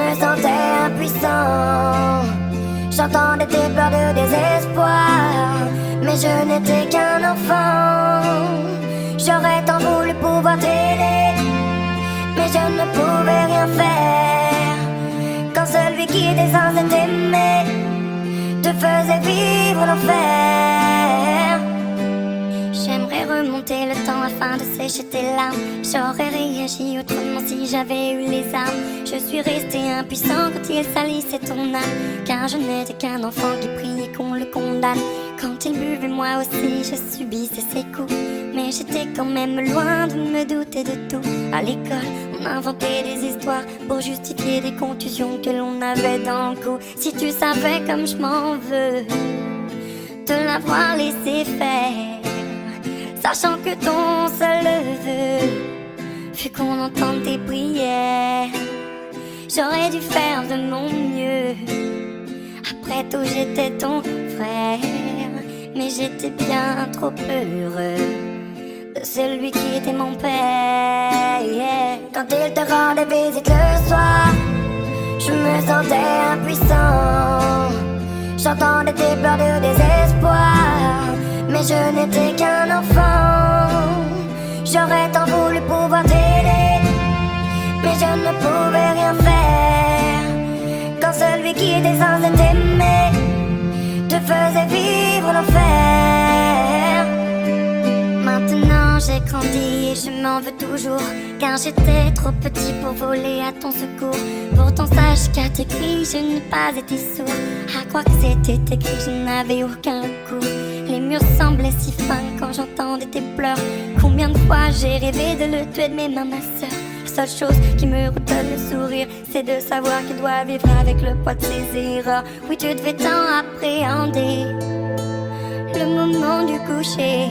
me sentais impuissant. J'entendais tes pleurs de désespoir, mais je n'étais qu'un enfant. J'aurais tant voulu pouvoir t'aider, mais je ne pouvais rien faire. Quand celui qui était censé t'aimer te faisait vivre l'enfer. J'aimerais remonter le temps afin de sécher tes larmes. J'aurais réagi autrement si j'avais eu les armes. Je suis resté impuissant quand il salissait ton âme, car je n'étais qu'un enfant qui priait qu'on le condamne. Quand il buvait, moi aussi je subissais ses coups, mais j'étais quand même loin de me douter de tout. À l'école, on inventait des histoires pour justifier des contusions que l'on avait dans le cou. Si tu savais comme je m'en veux de l'avoir laissé faire, sachant que ton seul vœu fut qu'on entende tes prières. J'aurais dû faire de mon mieux. Après tout, j'étais ton frère, mais j'étais bien trop heureux de celui qui était mon père. Quand il te rendait visite le soir, je me sentais impuissant. J'entendais tes pleurs de désespoir, mais je n'étais qu'un enfant. J'aurais tant voulu pouvoir t'aider, mais je ne pouvais rien faire. Quand celui qui était censé t'aimer te faisait vivre l'enfer. Maintenant j'ai grandi et je m'en veux toujours, car j'étais trop petit pour voler à ton secours. Pourtant sache qu'à tes cris je n'ai pas été sourd. À croire que c'était écrit, je n'avais aucun recours. Les murs semblaient si fins quand j'entendais tes pleurs. Combien de fois j'ai rêvé de le tuer de mes mains, ma sœur. La seule chose qui me redonne le sourire, c'est de savoir qu'il doit vivre avec le poids de ses erreurs. Oui, tu devais tant appréhender le moment du coucher.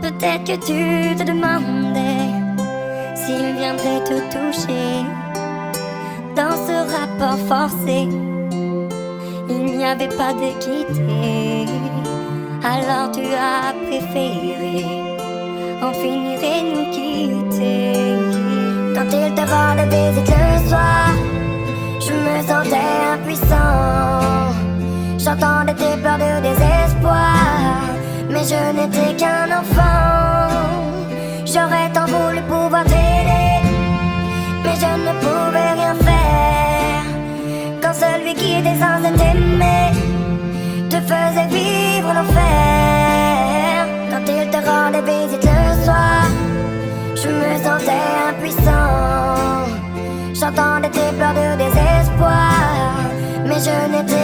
Peut-être que tu te demandais s'il viendrait te toucher. Dans ce rapport forcé, il n'y avait pas d'équité. Alors tu as préféré en finir et nous quitter. Quand il te rendait visite le soir, je me sentais impuissant. J'entendais tes pleurs de désespoir, mais je n'étais qu'un enfant. J'aurais tant voulu pouvoir t'aider, mais je ne pouvais rien faire. Quand celui qui était censé t'aimer te faisait vivre l'enfer. Quand il te rendait visite le soir, je me sentais impuissant. J'entendais tes pleurs de désespoir, mais je n'étais